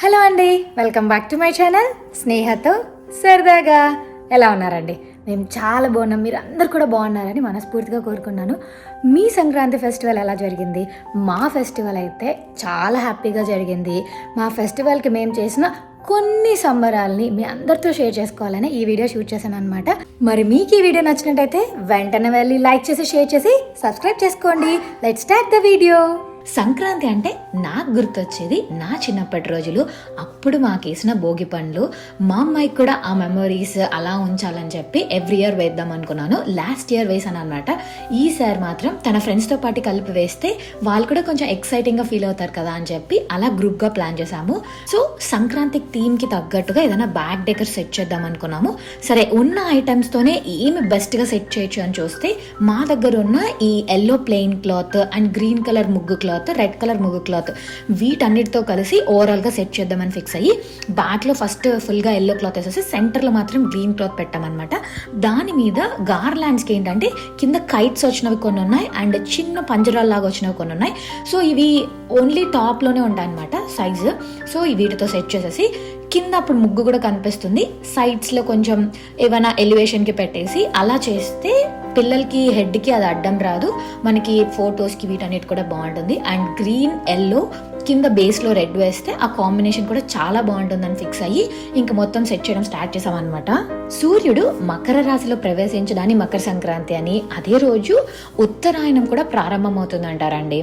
Hello అండి, welcome back to my channel స్నేహతో సరదాగా. ఎలా ఉన్నారండి? మేము చాలా బాగున్నాం. మీరు అందరు కూడా బాగున్నారని మనస్ఫూర్తిగా కోరుకున్నాను. మీ సంక్రాంతి ఫెస్టివల్ ఎలా జరిగింది? మా ఫెస్టివల్ అయితే చాలా హ్యాపీగా జరిగింది. మా ఫెస్టివల్కి మేము చేసిన కొన్ని సంబరాల్ని మీ అందరితో షేర్ చేసుకోవాలని ఈ వీడియో షూట్ చేశాను అనమాట. మరి మీకు ఈ వీడియో నచ్చినట్టయితే వెంటనే వెళ్ళి లైక్ చేసి, షేర్ చేసి, సబ్స్క్రైబ్ చేసుకోండి. Let's start the video. Sankranti అంటే నాకు గుర్తొచ్చేది నా చిన్నప్పటి రోజులు. అప్పుడు మాకేసిన భోగి పండ్లు. మా అమ్మాయికి కూడా ఆ మెమరీస్ అలా ఉంచాలని చెప్పి ఎవ్రీ ఇయర్ వేద్దాం అనుకున్నాను. లాస్ట్ ఇయర్ వేసాను అనమాట. ఈసారి మాత్రం తన ఫ్రెండ్స్తో పాటు కలిపి వేస్తే వాళ్ళు కూడా కొంచెం ఎక్సైటింగ్గా ఫీల్ అవుతారు కదా అని చెప్పి అలా గ్రూప్గా ప్లాన్ చేసాము. సో సంక్రాంతి థీమ్కి తగ్గట్టుగా ఏదైనా బ్యాక్ డెకర్ సెట్ చేద్దాం అనుకున్నాము. సరే, ఉన్న ఐటమ్స్తోనే ఏమి బెస్ట్గా సెట్ చేయొచ్చు అని చూస్తే మా దగ్గర ఉన్న ఈ yellow plain cloth and green colour ముగ్గు క్లాత్, రెడ్ కలర్ ముగ్గు క్లాత్, వీటన్నిటితో కలిసి ఓవరాల్గా సెట్ చేద్దామని ఫిక్స్ అయ్యి బ్యాక్లో ఫస్ట్ ఫుల్గా ఎల్లో క్లాత్ వేసేసి సెంటర్లో మాత్రం గ్రీన్ క్లాత్ పెట్టామన్నమాట. దాని మీద గార్లాండ్స్కి ఏంటంటే కింద కైట్స్ వచ్చినవి కొన్ని ఉన్నాయి అండ్ చిన్న పంజరాల్లాగా వచ్చినవి కొన్ని ఉన్నాయి. సో ఇవి ఓన్లీ టాప్లోనే ఉంటాయి అన్నమాట సైజు. సో వీటితో సెట్ చేసేసి కింద అప్పుడు ముగ్గు కూడా కనిపిస్తుంది. సైడ్స్లో కొంచెం ఏమైనా ఎలివేషన్కి పెట్టేసి అలా చేస్తే పిల్లలకి హెడ్కి అది అడ్డం రాదు, మనకి ఫొటోస్కి వీటన్నిటి కూడా బాగుంటుంది. అండ్ గ్రీన్ ఎల్లో కింద బేస్లో రెడ్ వేస్తే ఆ కాంబినేషన్ కూడా చాలా బాగుంటుందని ఫిక్స్ అయ్యి ఇంక మొత్తం సెట్ చేయడం స్టార్ట్ చేసామన్నమాట. సూర్యుడు మకర రాశిలో ప్రవేశించడాన్ని మకర సంక్రాంతి అని, అదే రోజు ఉత్తరాయణం కూడా ప్రారంభమవుతుంది అంటారండి.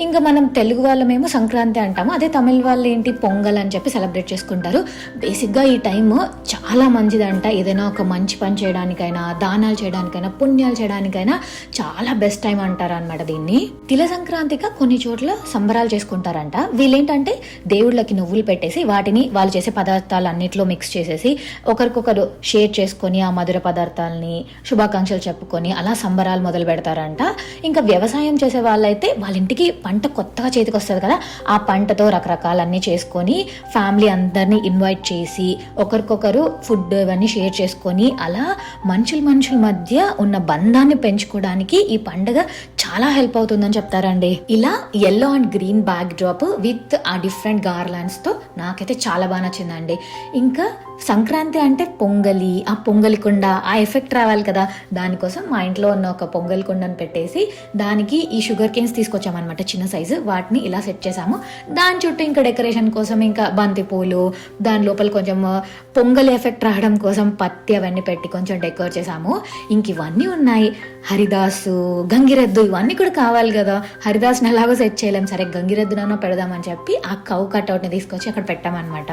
ఇంకా మనం తెలుగు వాళ్ళమేమో సంక్రాంతి అంటాము, అదే తమిళ వాళ్ళు ఏంటి పొంగల్ అని చెప్పి సెలబ్రేట్ చేసుకుంటారు. బేసిక్గా ఈ టైం చాలా మంచిదంట. ఏదైనా ఒక మంచి పని చేయడానికైనా, దానాలు చేయడానికైనా, పుణ్యాలు చేయడానికైనా చాలా బెస్ట్ టైం అంటారు అనమాట. దీన్ని తిల సంక్రాంతిగా కొన్ని చోట్ల సంబరాలు చేసుకుంటారంట. వీళ్ళేంటంటే దేవుళ్ళకి నువ్వులు పెట్టేసి వాటిని వాళ్ళు చేసే పదార్థాలు అన్నిట్లో మిక్స్ చేసేసి ఒకరికొకరు షేర్ చేసుకొని ఆ మధుర పదార్థాలని శుభాకాంక్షలు చెప్పుకొని అలా సంబరాలు మొదలు పెడతారంట. ఇంకా వ్యవసాయం చేసే వాళ్ళైతే వాళ్ళ ఇంటికి పంట కొత్తగా చేతికి వస్తుంది కదా, ఆ పంటతో రకరకాలన్నీ చేసుకొని ఫ్యామిలీ అందరినీ ఇన్వైట్ చేసి ఒకరికొకరు ఫుడ్ ఇవన్నీ షేర్ చేసుకొని అలా మనుషుల మధ్య ఉన్న బంధాన్ని పెంచుకోవడానికి ఈ పండుగ చాలా హెల్ప్ అవుతుందని చెప్తారండి. ఇలా yellow and green back drop with ఆ డిఫరెంట్ గార్లాండ్స్ తో నాకైతే చాలా బాగా నచ్చిందండి. ఇంకా సంక్రాంతి అంటే పొంగలి, ఆ పొంగలి కుండ, ఆ ఎఫెక్ట్ రావాలి కదా, దానికోసం మా ఇంట్లో ఉన్న ఒక పొంగలి కుండను పెట్టేసి దానికి ఈ షుగర్ కేన్స్ తీసుకొచ్చామన్నమాట, చిన్న సైజు. వాటిని ఇలా సెట్ చేసాము. దాని చుట్టూ ఇంకా డెకరేషన్ కోసం ఇంకా బంతి పూలు, దాని లోపల కొంచెం పొంగలి ఎఫెక్ట్ రావడం కోసం పత్తి అవన్నీ పెట్టి కొంచెం డెకోర్ చేసాము. ఇంక ఇవన్నీ ఉన్నాయి. హరిదాసు, గంగిరెద్దు ఇవన్నీ కూడా కావాలి కదా. హరిదాస్ని ఎలాగో సెట్ చేయలేం, సరే గంగిరెద్దునో పెడదామని చెప్పి ఆ కౌ కట్అవుట్ ని తీసుకొచ్చి అక్కడ పెట్టామన్నమాట.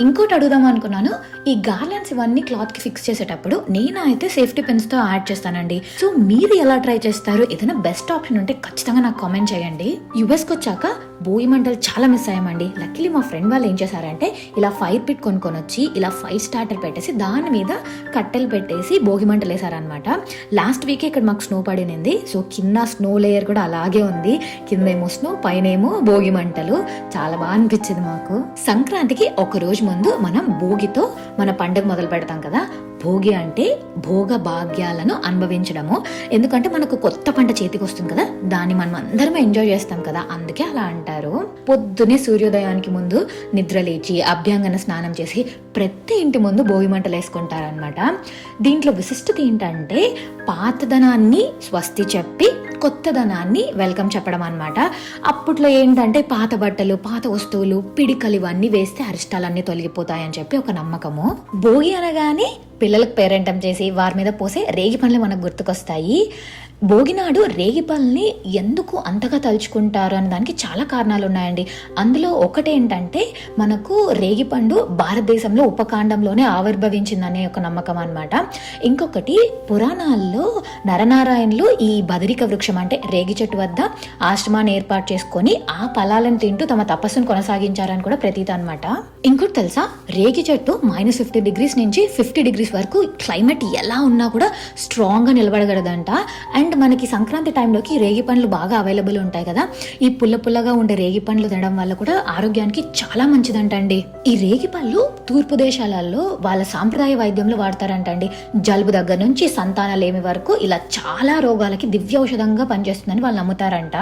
ఇంకోటి అడుగుదాం అనుకున్నాను, ఈ గార్లాండ్స్ ఇవన్నీ క్లాత్ కి ఫిక్స్ చేసేటప్పుడు నేను అయితే సేఫ్టీ పిన్స్ తో యాడ్ చేస్తానండి. సో మీరు ఎలా ట్రై చేస్తారు? ఏదైనా బెస్ట్ ఆప్షన్ ఉంటే ఖచ్చితంగా నాకు కామెంట్ చేయండి. యుఎస్కి వచ్చాక భోగి మంటలు చాలా మిస్ అయ్యామండి. లక్కీలీ మా ఫ్రెండ్ వాళ్ళు ఏం చేశారంటే ఇలా ఫైర్ పిట్ కొనుక్కొని వచ్చి ఇలా ఫైర్ స్టార్టర్ పెట్టేసి దాని మీద కట్టెలు పెట్టేసి భోగి మంటలు వేసారనమాట. లాస్ట్ వీక్ ఇక్కడ మాకు స్నో పడినింది. సో కింద స్నో లేయర్ కూడా అలాగే ఉంది, కిందేమో స్నో, పైనేమో భోగి మంటలు. చాలా బాగా అనిపించింది మాకు. సంక్రాంతికి ఒక రోజు ముందు మనం భోగితో మన పండుగ మొదలు పెడతాం కదా. భోగి అంటే భోగ భాగ్యాలను అనుభవించడము. ఎందుకంటే మనకు కొత్త పంట చేతికి వస్తుంది కదా, దాన్ని మనం అందరం ఎంజాయ్ చేస్తాం కదా, అందుకే అలా అంటారు. పొద్దునే సూర్యోదయానికి ముందు నిద్ర లేచి అభ్యంగన స్నానం చేసి ప్రతి ఇంటి ముందు భోగి మంటలు వేసుకుంటారనమాట. దీంట్లో విశిష్టత ఏంటంటే పాతదనాన్ని స్వస్తి చెప్పి కొత్తదనాన్ని వెల్కమ్ చెప్పడం అనమాట. అప్పట్లో ఏంటంటే పాత బట్టలు, పాత వస్తువులు, పిడికలు ఇవన్నీ వేస్తే అరిష్టాలన్నీ తొలగిపోతాయని చెప్పి ఒక నమ్మకము. భోగి అనగానే పిల్లలకు పేరెంటం చేసి వారి మీద పోసే రేగి పండ్లు మనకు గుర్తుకొస్తాయి. భోగినాడు రేగిపళ్ళని ఎందుకు అంతగా తలుచుకుంటారు అనే దానికి చాలా కారణాలు ఉన్నాయండి. అందులో ఒకటేంటంటే మనకు రేగిపండు భారతదేశంలో ఉపఖండంలోనే ఆవిర్భవించిందనే ఒక నమ్మకం అనమాట. ఇంకొకటి పురాణాల్లో నరనారాయణులు ఈ బదరిక వృక్షం అంటే రేగి చెట్టు వద్ద ఆశ్రమాన్ని ఏర్పాటు చేసుకొని ఆ ఫలాలను తింటూ తమ తపస్సును కొనసాగించారని కూడా ప్రతీత అనమాట. ఇంకోటి తెలుసా, రేగి చెట్టు -50 degrees నుంచి 50 degrees వరకు క్లైమేట్ ఎలా ఉన్నా కూడా స్ట్రాంగ్ గా నిలబడగలదంట. అండ్ మనకి సంక్రాంతి టైంలోకి రేగి పండ్లు బాగా అవైలబుల్ ఉంటాయి కదా. ఈ పుల్లగా ఉండే రేగి పండ్లు తినడం వల్ల కూడా ఆరోగ్యానికి చాలా మంచిదంటండి. ఈ రేగిపళ్ళు తూర్పు దేశాలలో వాళ్ళ సాంప్రదాయ వైద్యంలో వాడతారంట అండి. జలుబు దగ్గర నుంచి సంతానలేమి వరకు ఇలా చాలా రోగాలకి దివ్య ఔషధంగా పనిచేస్తుందని వాళ్ళు నమ్ముతారంట.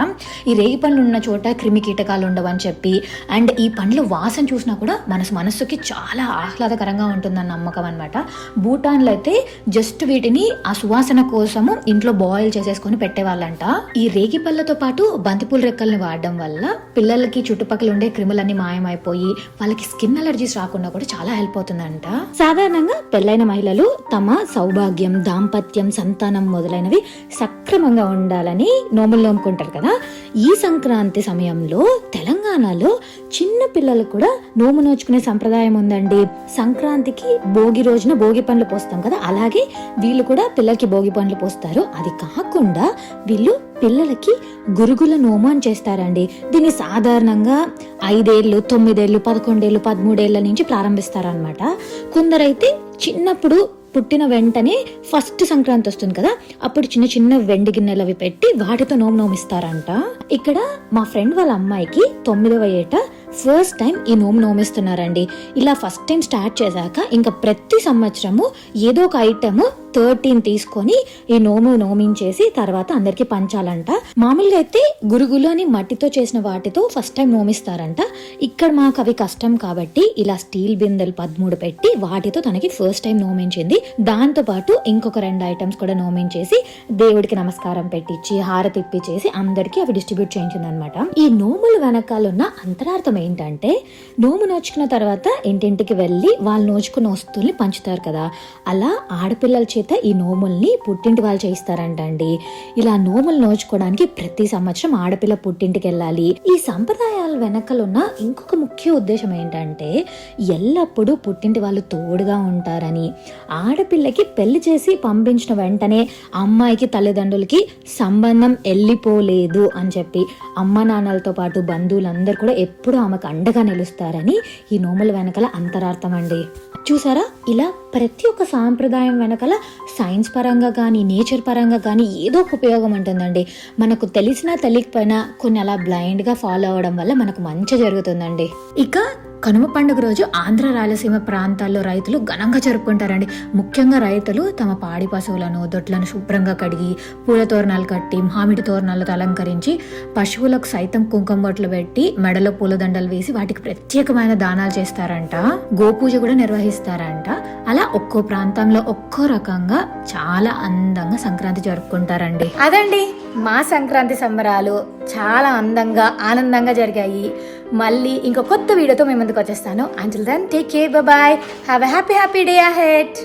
ఈ రేగిపండ్లు ఉన్న చోట క్రిమి కీటకాలు ఉండవని చెప్పి, అండ్ ఈ పండ్లు వాసన చూసినా కూడా మనసుకి చాలా ఆహ్లాదకరంగా ఉంటుందని నమ్మకం అనమాట. భూటాన్లో అయితే జస్ట్ వీటిని ఆ సువాసన కోసము ఇంట్లో బాయిల్ చేసేసుకొని పెట్టేవాళ్ళంట. ఈ రేగిపళ్ళతో పాటు బంతిపూల రెక్కల్ని వాడడం వల్ల పిల్లలకి చుట్టుపక్కల ఉండే క్రిములన్నీ మాయమైపోయి వాళ్ళకి స్కిన్ అలర్జీస్ రాకుండా కూడా చాలా హెల్ప్ అవుతుందంట. సాధారణంగా పెళ్ళైన మహిళలు తమ సౌభాగ్యం, దాంపత్యం, సంతానం మొదలైనవి సక్రమంగా ఉండాలని నోములు నోముకుంటారు కదా. ఈ సంక్రాంతి సమయంలో తెలంగాణలో చిన్న పిల్లలు కూడా నోము నోచుకునే సంప్రదాయం ఉందండి. సంక్రాంతికి భోగి రోజున భోగి పండ్లు పోస్తాం కదా, అలాగే వీళ్ళు కూడా పిల్లలకి భోగి పండ్లు పోస్తారు. అది కాకుండా వీళ్ళు పిల్లలకి గురుగుల నోము అని చేస్తారండి. దీన్ని సాధారణంగా 5 ఏళ్ళు, 9 ఏళ్ళు, 11 ఏళ్ళు, 13 ఏళ్ల నుంచి ప్రారంభిస్తారనమాట. కొందరైతే చిన్నప్పుడు పుట్టిన వెంటనే ఫస్ట్ సంక్రాంతి వస్తుంది కదా, అప్పుడు చిన్న చిన్న వెండి గిన్నెలు అవి పెట్టి వాటితో నోమిస్తారంట. ఇక్కడ మా ఫ్రెండ్ వాళ్ళ అమ్మాయికి 9వ ఏట ఫస్ట్ టైం ఈ నోమిస్తున్నారండి. ఇలా ఫస్ట్ టైం స్టార్ట్ చేశాక ఇంకా ప్రతి సంవత్సరము ఏదో ఒక ఐటమ్ 13 తీసుకొని ఈ నోమించేసి తర్వాత అందరికి పంచాలంట. మామూలుగా అయితే గురుగులు అని మట్టితో చేసిన వాటితో ఫస్ట్ టైం నోమిస్తారంట. ఇక్కడ మాకు అవి కష్టం కాబట్టి ఇలా స్టీల్ బిందెలు 13 పెట్టి వాటితో తనకి ఫస్ట్ టైం నోమించింది. దాంతో పాటు ఇంకొక 2 ఐటమ్స్ కూడా నోమించేసి దేవుడికి నమస్కారం పెట్టించి హారతి ఇప్పించేసి అందరికి అవి డిస్ట్రిబ్యూట్ చేయించింది అనమాట. ఈ నోములు వెనకాలన్న అంతరార్థం ఏంటంటే, నోము నోచుకున్న తర్వాత ఇంటింటికి వెళ్ళి వాళ్ళు నోచుకున్న వస్తువుల్ని పంచుతారు కదా, అలా ఆడపిల్లల చేత ఈ నోముల్ని పుట్టింటి వాళ్ళు చేయిస్తారంట అండి. ఇలా నోములు నోచుకోవడానికి ప్రతి సంవత్సరం ఆడపిల్ల పుట్టింటికి వెళ్ళాలి. ఈ సంప్రదాయాల వెనకలున్న ఇంకొక ముఖ్య ఉద్దేశం ఏంటంటే, ఎల్లప్పుడూ పుట్టింటి వాళ్ళు తోడుగా ఉంటారని, ఆడపిల్లకి పెళ్లి చేసి పంపించిన వెంటనే అమ్మాయికి తల్లిదండ్రులకి సంబంధం వెళ్ళిపోలేదు అని చెప్పి అమ్మ నాన్నలతో పాటు బంధువులందరూ కూడా ఎప్పుడూ ఆమెకు అండగా నిలుస్తారని ఈ నోముల వెనకాల అంతరార్థం అండి. చూసారా, ఇలా ప్రతి ఒక్క సాంప్రదాయం వెనకాల సైన్స్ పరంగా కానీ నేచర్ పరంగా కానీ ఏదో ఒక ఉపయోగం ఉంటుందండి. మనకు తెలిసినా తెలియకపోయినా కొన్ని అలా బ్లైండ్గా ఫాలో అవడం వల్ల మనకు మంచి జరుగుతుందండి. ఇక కనుమ పండుగ రోజు ఆంధ్ర రాయలసీమ ప్రాంతాల్లో రైతులు ఘనంగా జరుపుకుంటారండి. ముఖ్యంగా రైతులు తమ పాడి పశువులను, దొడ్లను శుభ్రంగా కడిగి పూల తోరణాలు కట్టి మామిడి తోరణాలతో అలంకరించి పశువులకు సైతం కుంకుమ బొట్లు పెట్టి మెడలో పూలదండలు వేసి వాటికి ప్రత్యేకమైన దానాలు చేస్తారంట. గోపూజ కూడా నిర్వహిస్తారంట. అలా ఒక్కో ప్రాంతంలో ఒక్కో రకంగా చాలా అందంగా సంక్రాంతి జరుపుకుంటారండి. అదండి మా సంక్రాంతి సంబరాలు చాలా అందంగా ఆనందంగా జరిగాయి. మళ్ళీ ఇంకో కొత్త వీడియోతో మేము ముందుకు వచ్చేస్తాను. Until then, take care, bye bye, have a happy day ahead.